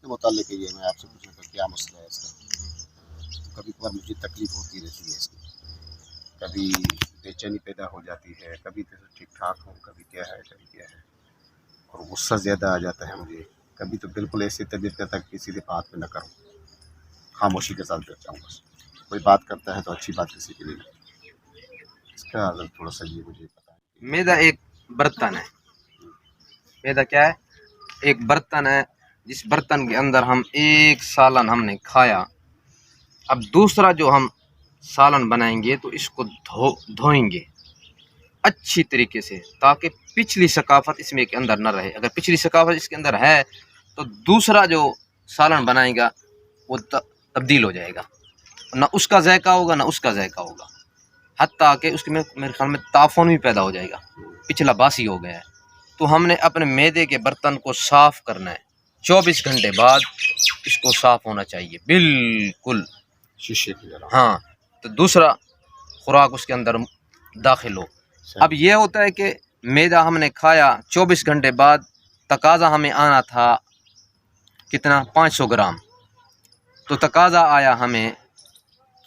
کے متعلق ہے یہ میں آپ سے پوچھوں کہ کیا مسئلہ ہے اس کا؟ کبھی کبھار مجھے تکلیف ہوتی رہتی ہے اس کی، کبھی بے چینی پیدا ہو جاتی ہے، کبھی تو ٹھیک ٹھاک ہوں، کبھی کیا ہے کبھی کیا ہے، اور غصہ زیادہ آ جاتا ہے مجھے، کبھی تو بالکل ایسی طبیعت کرتا ہے کہ کسی سے بات میں نہ کروں، خاموشی کے ساتھ بیٹھ جاؤں، بس کوئی بات کرتا ہے تو اچھی بات کسی کے لیے نہیں۔ اس کا اگر تھوڑا سا یہ مجھے پتا ہے۔ میدا ایک برتن ہے، میدا کیا ہے؟ ایک برتن ہے، جس برتن کے اندر ہم ایک سالن ہم نے کھایا، اب دوسرا جو ہم سالن بنائیں گے تو اس کو دھوئیں گے اچھی طریقے سے، تاکہ پچھلی ثقافت اس میں کے اندر نہ رہے۔ اگر پچھلی ثقافت اس کے اندر ہے تو دوسرا جو سالن بنائے گا وہ تبدیل ہو جائے گا، نہ اس کا ذائقہ ہوگا نہ اس کا ذائقہ ہوگا، حتیٰ کہ اس میں میرے خیال میں تعفن بھی پیدا ہو جائے گا، پچھلا باسی ہو گیا ہے۔ تو ہم نے اپنے میدے کے برتن کو صاف کرنا ہے، 24 گھنٹے بعد اس کو صاف ہونا چاہیے بالکل، شیشے کی طرح۔ ہاں، تو دوسرا خوراک اس کے اندر داخل ہو۔ اب یہ ہوتا ہے کہ میدا ہم نے کھایا، 24 گھنٹے بعد تقاضا ہمیں آنا تھا کتنا؟ 500 گرام، تو تقاضا آیا ہمیں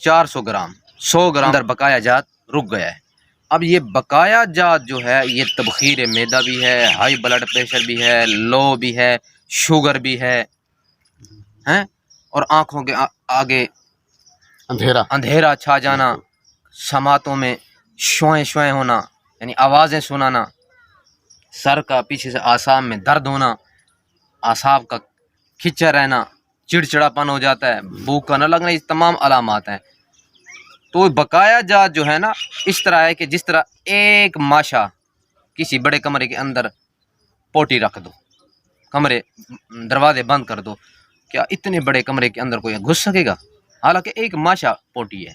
400 گرام، 100 گرام اندر بقایا جات رک گیا ہے۔ اب یہ بقایا جات جو ہے یہ تبخیر میدا بھی ہے، ہائی بلڈ پریشر بھی ہے، لو بھی ہے، شوگر بھی ہے، اور آنکھوں کے آگے اندھیرا چھا جانا، سماعتوں میں شوائیں شوائیں ہونا یعنی آوازیں سنانا، سر کا پیچھے سے اعصاب میں درد ہونا، اعصاب کا کھچا رہنا، چڑچڑاپن ہو جاتا ہے، بھوک کا نہ لگنا، یہ تمام علامات ہیں۔ تو بقایا جات جو ہے نا اس طرح ہے کہ جس طرح ایک ماشا کسی بڑے کمرے کے اندر پوٹی رکھ دو، کمرے دروازے بند کر دو، کیا اتنے بڑے کمرے کے اندر کوئی گھس سکے گا؟ حالانکہ ایک ماشا پوٹی ہے،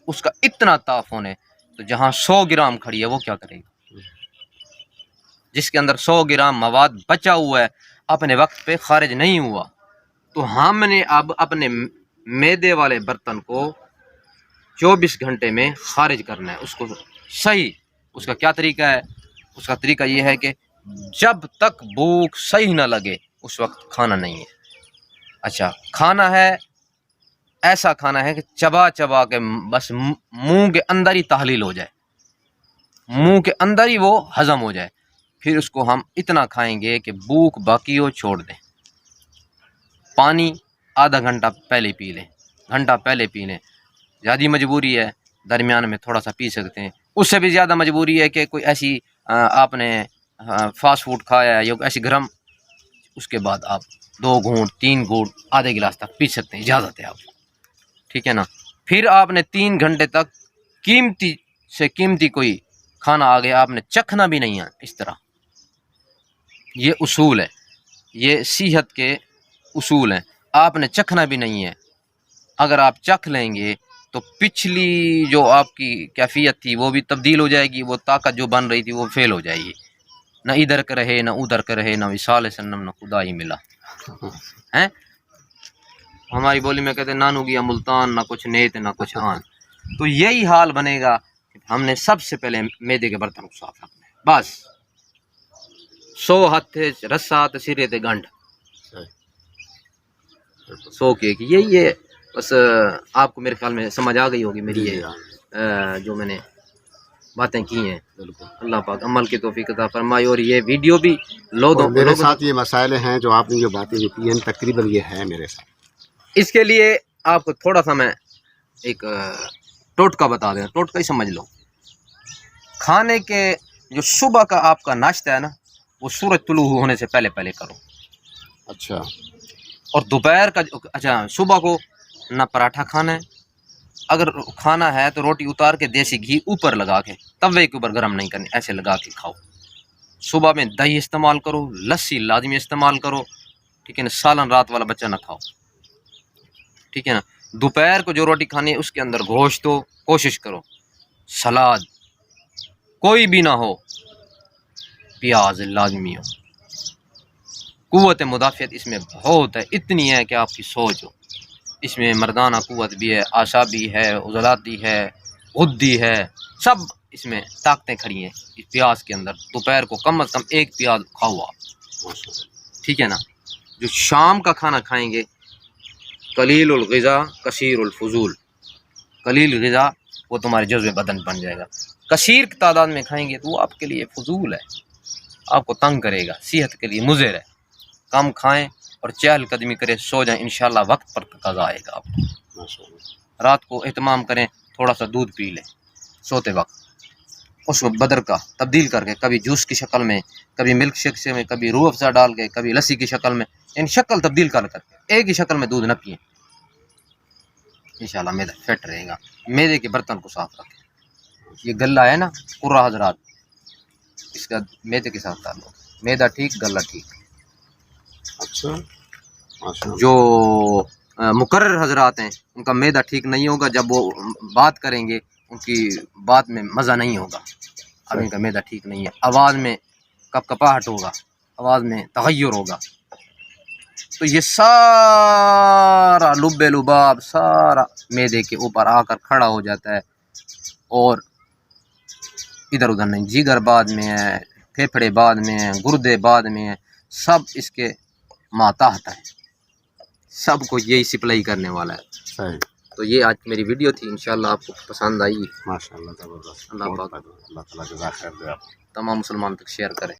اس کا اتنا تعفن ہے، تو جہاں 100 گرام کھڑی ہے وہ کیا کرے گا؟ جس کے اندر 100 گرام مواد بچا ہوا ہے، اپنے وقت پہ خارج نہیں ہوا، تو ہم نے اب اپنے میدے والے برتن کو 24 گھنٹے میں خارج کرنا ہے، اس کو صحیح۔ اس کا کیا طریقہ ہے؟ اس کا طریقہ یہ ہے کہ جب تک بھوک صحیح نہ لگے اس وقت کھانا نہیں ہے۔ اچھا، کھانا ہے ایسا کھانا ہے کہ چبا چبا کے بس منہ کے اندر ہی تحلیل ہو جائے، منہ کے اندر ہی وہ ہضم ہو جائے، پھر اس کو ہم اتنا کھائیں گے کہ بھوک باقی ہو چھوڑ دیں۔ پانی آدھا گھنٹہ پہلے پی لیں، گھنٹہ پہلے پی لیں، زیادہ مجبوری ہے درمیان میں تھوڑا سا پی سکتے ہیں، اس سے بھی زیادہ مجبوری ہے کہ کوئی ایسی آپ نے فاسٹ فوڈ کھایا ہے یا ایسی گرم، اس کے بعد آپ 2 گھونٹ 3 گھونٹ آدھے گلاس تک پی سکتے ہیں، اجازت ہے آپ کو، ٹھیک ہے نا۔ پھر آپ نے 3 گھنٹے تک قیمتی سے قیمتی کوئی کھانا آگے آپ نے چکھنا بھی نہیں ہے، اس طرح یہ اصول ہے، یہ صحت کے اصول ہیں، آپ نے چکھنا بھی نہیں ہے۔ اگر آپ چکھ لیں گے تو پچھلی جو آپ کی کیفیت تھی وہ بھی تبدیل ہو جائے گی، وہ طاقت جو بن رہی تھی وہ فیل ہو جائے گی، نہ ادھر کا رہے نہ ادھر کا رہے، نہ وصال سنم نہ خدا ہی ملا ہے۔ ہماری بولی میں کہتے ہیں نانو گیا ملتان، نہ کچھ نیت نہ کچھ آن، تو یہی حال بنے گا کہ ہم نے سب سے پہلے میدے کے برتن کو صاف رکھنا ہے، بس 100 ہاتھ رسا سرے تے گنڈ 100 کے یہی ہے۔ بس آپ کو میرے خیال میں سمجھ آ گئی ہوگی میری یہ جو میں نے باتیں کی ہیں۔ اللہ پاک عمل کی توفیق عطا فرمائے، اور یہ ویڈیو بھی میرے ساتھ یہ مسائل ہیں جو آپ نے جو باتیں جو کی ہیں تقریباً یہ ہے میرے ساتھ۔ اس کے لیے آپ کو تھوڑا سا میں ایک ٹوٹکا بتا دیں، ٹوٹکا ہی سمجھ لو۔ کھانے کے جو صبح کا آپ کا ناشتہ ہے نا وہ سورج طلوع ہونے سے پہلے پہلے کرو، اچھا، اور دوپہر کا اچھا صبح کو نہ پراٹھا کھانا ہے، اگر کھانا ہے تو روٹی اتار کے دیسی گھی اوپر لگا کے توے کے اوپر گرم نہیں کرنی، ایسے لگا کے کھاؤ۔ صبح میں دہی استعمال کرو، لسی لازمی استعمال کرو، ٹھیک ہے نا، سالن رات والا بچہ نہ کھاؤ، ٹھیک ہے نا۔ دوپہر کو جو روٹی کھانی ہے اس کے اندر گوشت ہو، کوشش کرو، سلاد کوئی بھی نہ ہو، پیاز لازمی ہو۔ قوت مدافعت اس میں بہت ہے، اتنی ہے کہ آپ کی سوچ ہو، اس میں مردانہ قوت بھی ہے، اعصابی ہے، عضلاتی ہے، غدی ہے، سب اس میں طاقتیں کھڑی ہیں اس پیاز کے اندر۔ دوپہر کو کم از کم 1 پیاز کھاؤ آپ، ٹھیک ہے نا۔ جو شام کا کھانا کھائیں گے قلیل الغذا کثیر الفضول، قلیل غذا وہ تمہارے جزو بدن بن جائے گا، کثیر کی تعداد میں کھائیں گے تو وہ آپ کے لیے فضول ہے، آپ کو تنگ کرے گا، صحت کے لیے مضر ہے۔ کم کھائیں اور چہل قدمی کریں، سو جائیں، انشاءاللہ وقت پر قضا آئے گا آپ کو۔ ماشاء اللہ۔ رات کو اہتمام کریں، تھوڑا سا دودھ پی لیں سوتے وقت، اس کو بدر کا تبدیل کر کے کبھی جوس کی شکل میں، کبھی ملک شیک سے میں، کبھی روح افزا ڈال کے، کبھی لسی کی شکل میں، ان شکل تبدیل کر کے ایک ہی شکل میں دودھ نہ پئیں، انشاءاللہ معدہ فٹ رہے گا۔ معدے کے برتن کو صاف رکھیں، یہ گلا ہے نا قرہ حضرات، اس کا معدے کے ساتھ تعلق، معدہ ٹھیک گلا ٹھیک۔ اچھا ماشاء اللہ۔ جو مقرر حضرات ہیں ان کا معدہ ٹھیک نہیں ہوگا، جب وہ بات کریں گے ان کی بات میں مزہ نہیں ہوگا، اب ان کا معدہ ٹھیک نہیں ہے، آواز میں کپ کپاہٹ ہوگا، آواز میں تغیر ہوگا، تو یہ سارا لب لباب سارا معدے کے اوپر آ کر کھڑا ہو جاتا ہے، اور ادھر ادھر نہیں، جگر بعد میں ہے، پھیپھڑے بعد میں ہیں، گردے بعد میں ہیں، سب اس کے ماتحت ہے، سب کو یہی سپلائی کرنے والا ہے۔ صحیح۔ تو یہ آج میری ویڈیو تھی، انشاءاللہ آپ کو پسند آئی، ماشاء اللہ زبردست، اللہ بہت پاک فائدہ، اللہ تعالیٰ جزاک خیر دے آپ کو۔ تمام مسلمان تک شیئر کریں۔